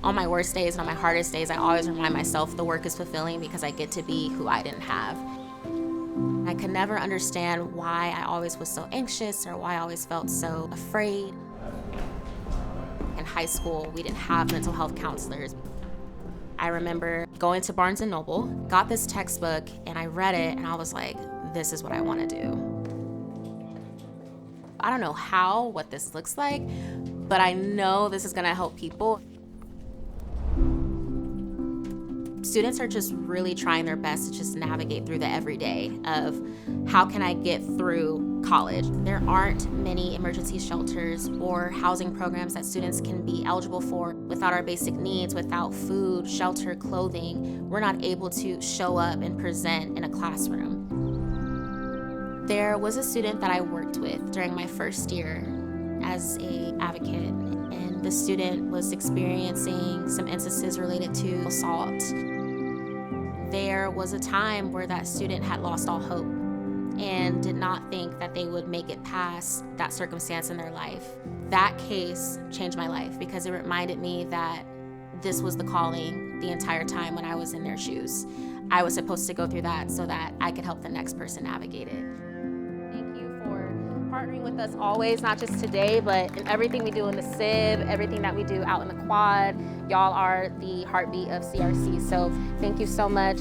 On my worst days and on my hardest days, I always remind myself the work is fulfilling because I get to be who I didn't have. I could never understand why I always was so anxious or why I always felt so afraid. In high school, we didn't have mental health counselors. I remember going to Barnes & Noble, got this textbook, and I read it, and I was like, this is what I want to do. I don't know what this looks like, but I know this is going to help people. Students are just really trying their best to just navigate through the everyday of how can I get through college. There aren't many emergency shelters or housing programs that students can be eligible for. Without our basic needs, without food, shelter, clothing, we're not able to show up and present in a classroom. There was a student that I worked with during my first year as an advocate, and the student was experiencing some instances related to assault. There was a time where that student had lost all hope and did not think that they would make it past that circumstance in their life. That case changed my life because it reminded me that this was the calling the entire time when I was in their shoes. I was supposed to go through that so that I could help the next person navigate it. Thank you for partnering with us always, not just today, but in everything we do in the SIB, everything that we do out in the quad. Y'all are the heartbeat of CRC, so thank you so much.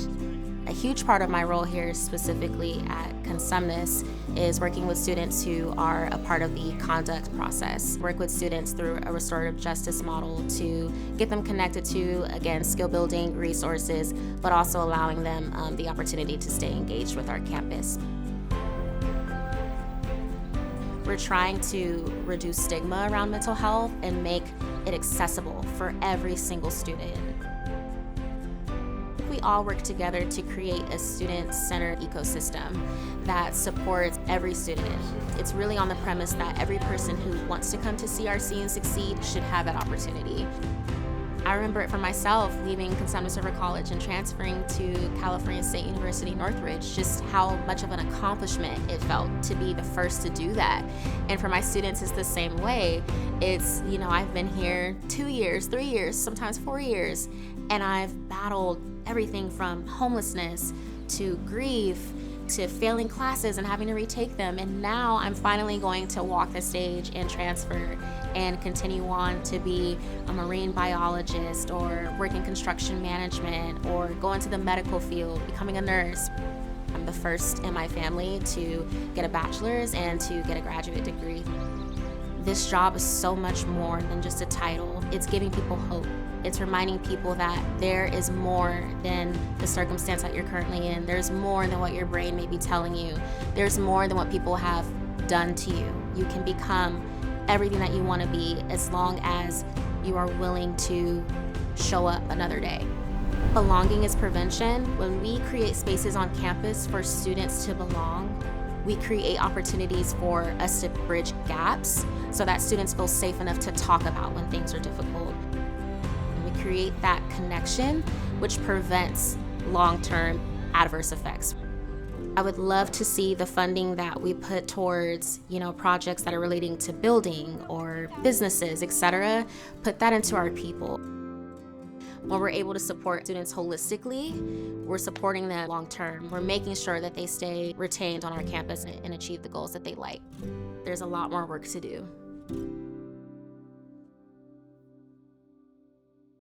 A huge part of my role here, specifically at Cosumnes, is working with students who are a part of the conduct process. Work with students through a restorative justice model to get them connected to, again, skill building resources, but also allowing them the opportunity to stay engaged with our campus. We're trying to reduce stigma around mental health and make it accessible for every single student. We all work together to create a student-centered ecosystem that supports every student. It's really on the premise that every person who wants to come to CRC and succeed should have that opportunity. I remember it for myself, leaving Cosumnes River College and transferring to California State University Northridge, just how much of an accomplishment it felt to be the first to do that. And for my students, it's the same way. It's, I've been here 2 years, 3 years, sometimes 4 years, and I've battled everything from homelessness to grief to failing classes and having to retake them. And now I'm finally going to walk the stage and transfer and continue on to be a marine biologist or work in construction management or go into the medical field, becoming a nurse. I'm the first in my family to get a bachelor's and to get a graduate degree. This job is so much more than just a title. It's giving people hope. It's reminding people that there is more than the circumstance that you're currently in. There's more than what your brain may be telling you. There's more than what people have done to you. You can become everything that you want to be as long as you are willing to show up another day. Belonging is prevention. When we create spaces on campus for students to belong, we create opportunities for us to bridge gaps so that students feel safe enough to talk about when things are difficult. Create that connection, which prevents long-term adverse effects. I would love to see the funding that we put towards, projects that are relating to building or businesses, etc., put that into our people. When we're able to support students holistically, we're supporting them long-term. We're making sure that they stay retained on our campus and achieve the goals that they like. There's a lot more work to do.